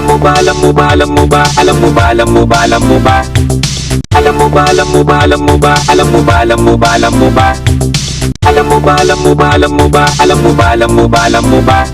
Alam mo ba, alam mo ba, alam mo ba, alam mo ba, alam mo ba, alam mo ba? Alam mo ba, alam mo ba, alam mo ba, alam mo ba, alam mo ba, alam mo ba? Alam mo ba, alam mo ba, alam mo ba, alam mo ba, alam mo ba, alam mo ba?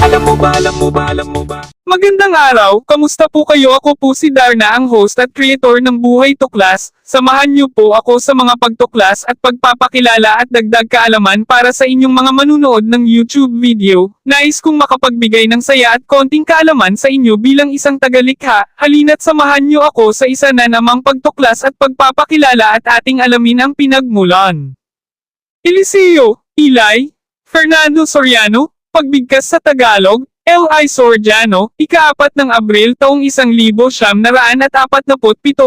Alam mo ba, alam mo ba, alam mo ba? Magandang araw, kamusta po kayo? Ako po si Darna, ang host at creator ng Buhay Tuklas. Samahan niyo po ako sa mga pagtuklas at pagpapakilala at dagdag kaalaman para sa inyong mga manunood ng YouTube video. Nais kong makapagbigay ng saya at konting kaalaman sa inyo bilang isang tagalikha. Halina't samahan niyo ako sa isa na namang pagtuklas at pagpapakilala at ating alamin ang pinagmulan. Eliseo, Eli, Fernando Soriano, pagbigkas sa Tagalog, L.I. Soriano, ika-4 ng Abril taong 1947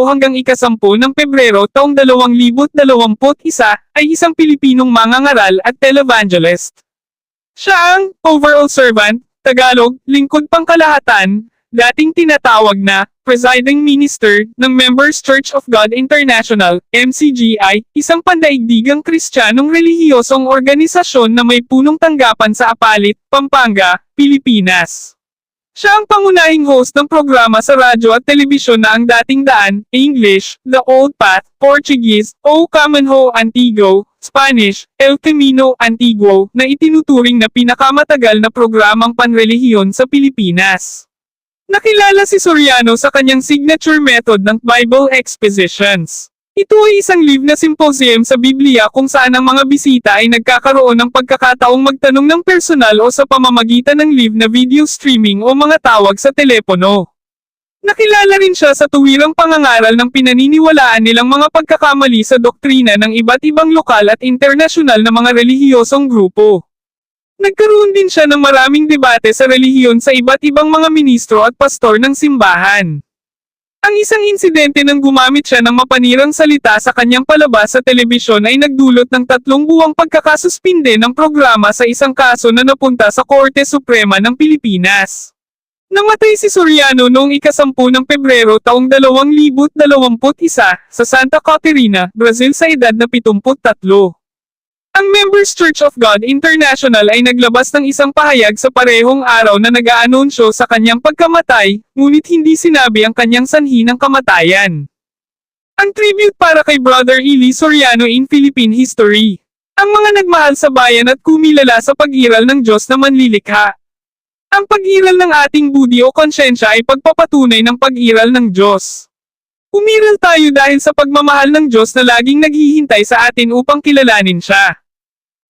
hanggang ika-10 ng Pebrero taong 2021, ay isang Pilipinong mangangaral at televangelist. Siya ang overall servant, Tagalog, lingkod pangkalahatan, dating tinatawag na presiding minister ng Members Church of God International, MCGI, isang pandaigdigang Kristiyanong relihiyosong organisasyon na may punong tanggapan sa Apalit, Pampanga, Pilipinas. Siya ang pangunahing host ng programa sa radyo at telebisyon na Ang Dating Daan, English, The Old Path, Portuguese, O Caminho Antigo, Spanish, El Camino Antiguo, na itinuturing na pinakamatagal na programang panrelihiyon sa Pilipinas. Nakilala si Soriano sa kanyang signature method ng Bible expositions. Ito ay isang live na symposium sa Biblia kung saan ang mga bisita ay nagkakaroon ng pagkakataong magtanong ng personal o sa pamamagitan ng live na video streaming o mga tawag sa telepono. Nakilala rin siya sa tuwirang pangangaral ng pinaniniwalaan nilang mga pagkakamali sa doktrina ng iba't ibang lokal at internasyonal na mga relihiyosong grupo. Nagkaroon din siya ng maraming debate sa relihiyon sa iba't ibang mga ministro at pastor ng simbahan. Ang isang insidente nang gumamit siya ng mapanirang salita sa kanyang palabas sa telebisyon ay nagdulot ng 3 buwang pagkakasuspinde ng programa sa isang kaso na napunta sa Korte Suprema ng Pilipinas. Namatay si Soriano noong ika-10 ng Pebrero taong 2021 sa Santa Catarina, Brazil sa edad na 73. Ang Members Church of God International ay naglabas ng isang pahayag sa parehong araw na nag-aanunsyo sa kanyang pagkamatay, ngunit hindi sinabi ang kanyang sanhi ng kamatayan. Ang tribute para kay Brother Eli Soriano in Philippine History. Ang mga nagmahal sa bayan at kumilala sa pag-iral ng Diyos na manlilikha. Ang pag-iral ng ating budi o konsyensya ay pagpapatunay ng pag-iral ng Diyos. Umiral tayo dahil sa pagmamahal ng Diyos na laging naghihintay sa atin upang kilalanin siya.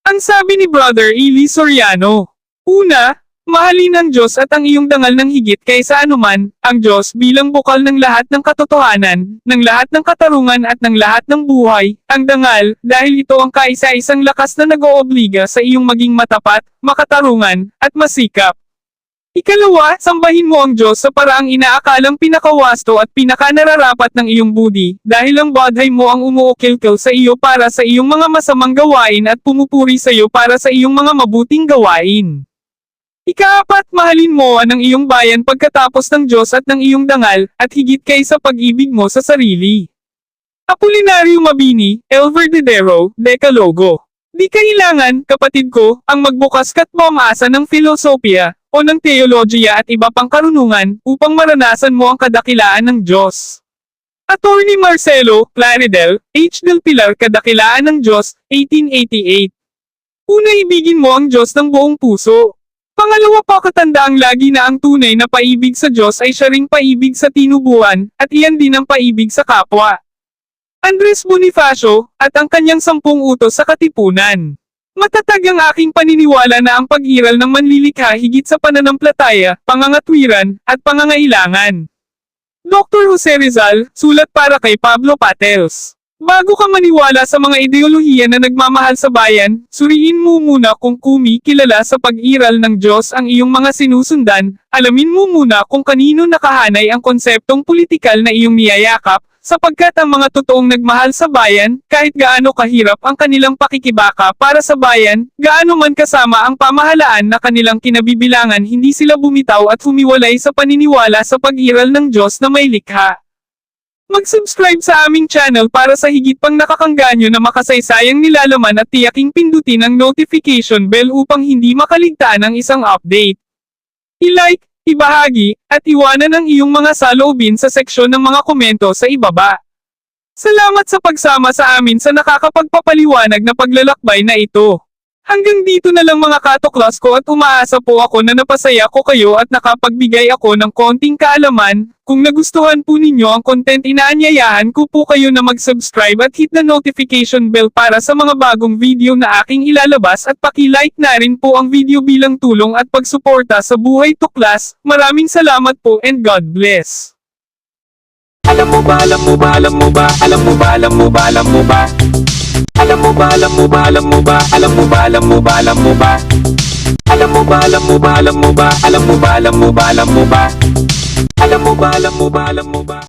Ang sabi ni Brother Eli Soriano, una, mahalin ang Diyos at ang iyong dangal ng higit kaysa anuman, ang Diyos bilang bukal ng lahat ng katotohanan, ng lahat ng katarungan at ng lahat ng buhay, ang dangal, dahil ito ang kaisa-isang lakas na nag-oobliga sa iyong maging matapat, makatarungan, at masikap. Ikalawa, sambahin mo ang Diyos sa paraang inaakalang pinakawasto at pinakanararapat ng iyong budi, dahil ang badhay mo ang umuukil-kil sa iyo para sa iyong mga masamang gawain at pumupuri sa iyo para sa iyong mga mabuting gawain. Ika-4, mahalin mo ang iyong bayan pagkatapos ng Diyos at ng iyong dangal, at higit kaysa pag-ibig mo sa sarili. Apolinario Mabini, El Verdadero, Decalogo. Di kailangan, kapatid ko, ang magbukas ka't pumasa ng filosofiya, o ng teologiya at iba pang karunungan, upang maranasan mo ang kadakilaan ng Diyos. Attorney Marcelo Claridel, H. Del Pilar, Kadakilaan ng Diyos, 1888. Una, ibigin mo ang Diyos ng buong puso. Pangalawa, pakatandaang lagi na ang tunay na paibig sa Diyos ay siya ring paibig sa tinubuan, at iyan din ang paibig sa kapwa. Andres Bonifacio, at ang kanyang 10 utos sa katipunan. Matatag ang aking paniniwala na ang pag-iral ng manlilikha higit sa pananampalataya, pangangatwiran, at pangangailangan. Dr. Jose Rizal, sulat para kay Pablo Patels. Bago ka maniwala sa mga ideolohiya na nagmamahal sa bayan, suriin mo muna kung kumikilala sa pag-iral ng Diyos ang iyong mga sinusundan, alamin mo muna kung kanino nakahanay ang konseptong politikal na iyong niyayakap, sapagkat ang mga totoong nagmahal sa bayan, kahit gaano kahirap ang kanilang pakikibaka para sa bayan, gaano man kasama ang pamahalaan na kanilang kinabibilangan, hindi sila bumitaw at humiwalay sa paniniwala sa pag-iral ng Diyos na may likha. Mag-subscribe sa aming channel para sa higit pang nakakangganyo na makasaysayang nilalaman at tiyaking pindutin ang notification bell upang hindi makaligtaan ang isang update. I-like, ibahagi, at iwanan ang iyong mga saloobin sa seksyon ng mga komento sa ibaba. Salamat sa pagsama sa amin sa nakakapagpapaliwanag na paglalakbay na ito. Hanggang dito na lang mga katuklas ko at umaasa po ako na napasaya ko kayo at nakapagbigay ako ng konting kaalaman. Kung nagustuhan po ninyo ang content, inaanyayahan ko po kayo na mag-subscribe at hit the notification bell para sa mga bagong video na aking ilalabas at paki-like na rin po ang video bilang tulong at pagsuporta sa Buhay Tuklas. Maraming salamat po and God bless. Alam mo ba, alam mo ba, alam mo ba, alam mo ba, alam mo ba, alam mo ba? Alam mo ba, alam mo ba, alam mo ba, alam mo ba, alam mo ba, alam mo ba? Alam mo ba, alam mo ba, alam mo ba, alam mo ba, alam mo ba, alam mo ba? Alam mo ba, alam mo ba, alam mo ba?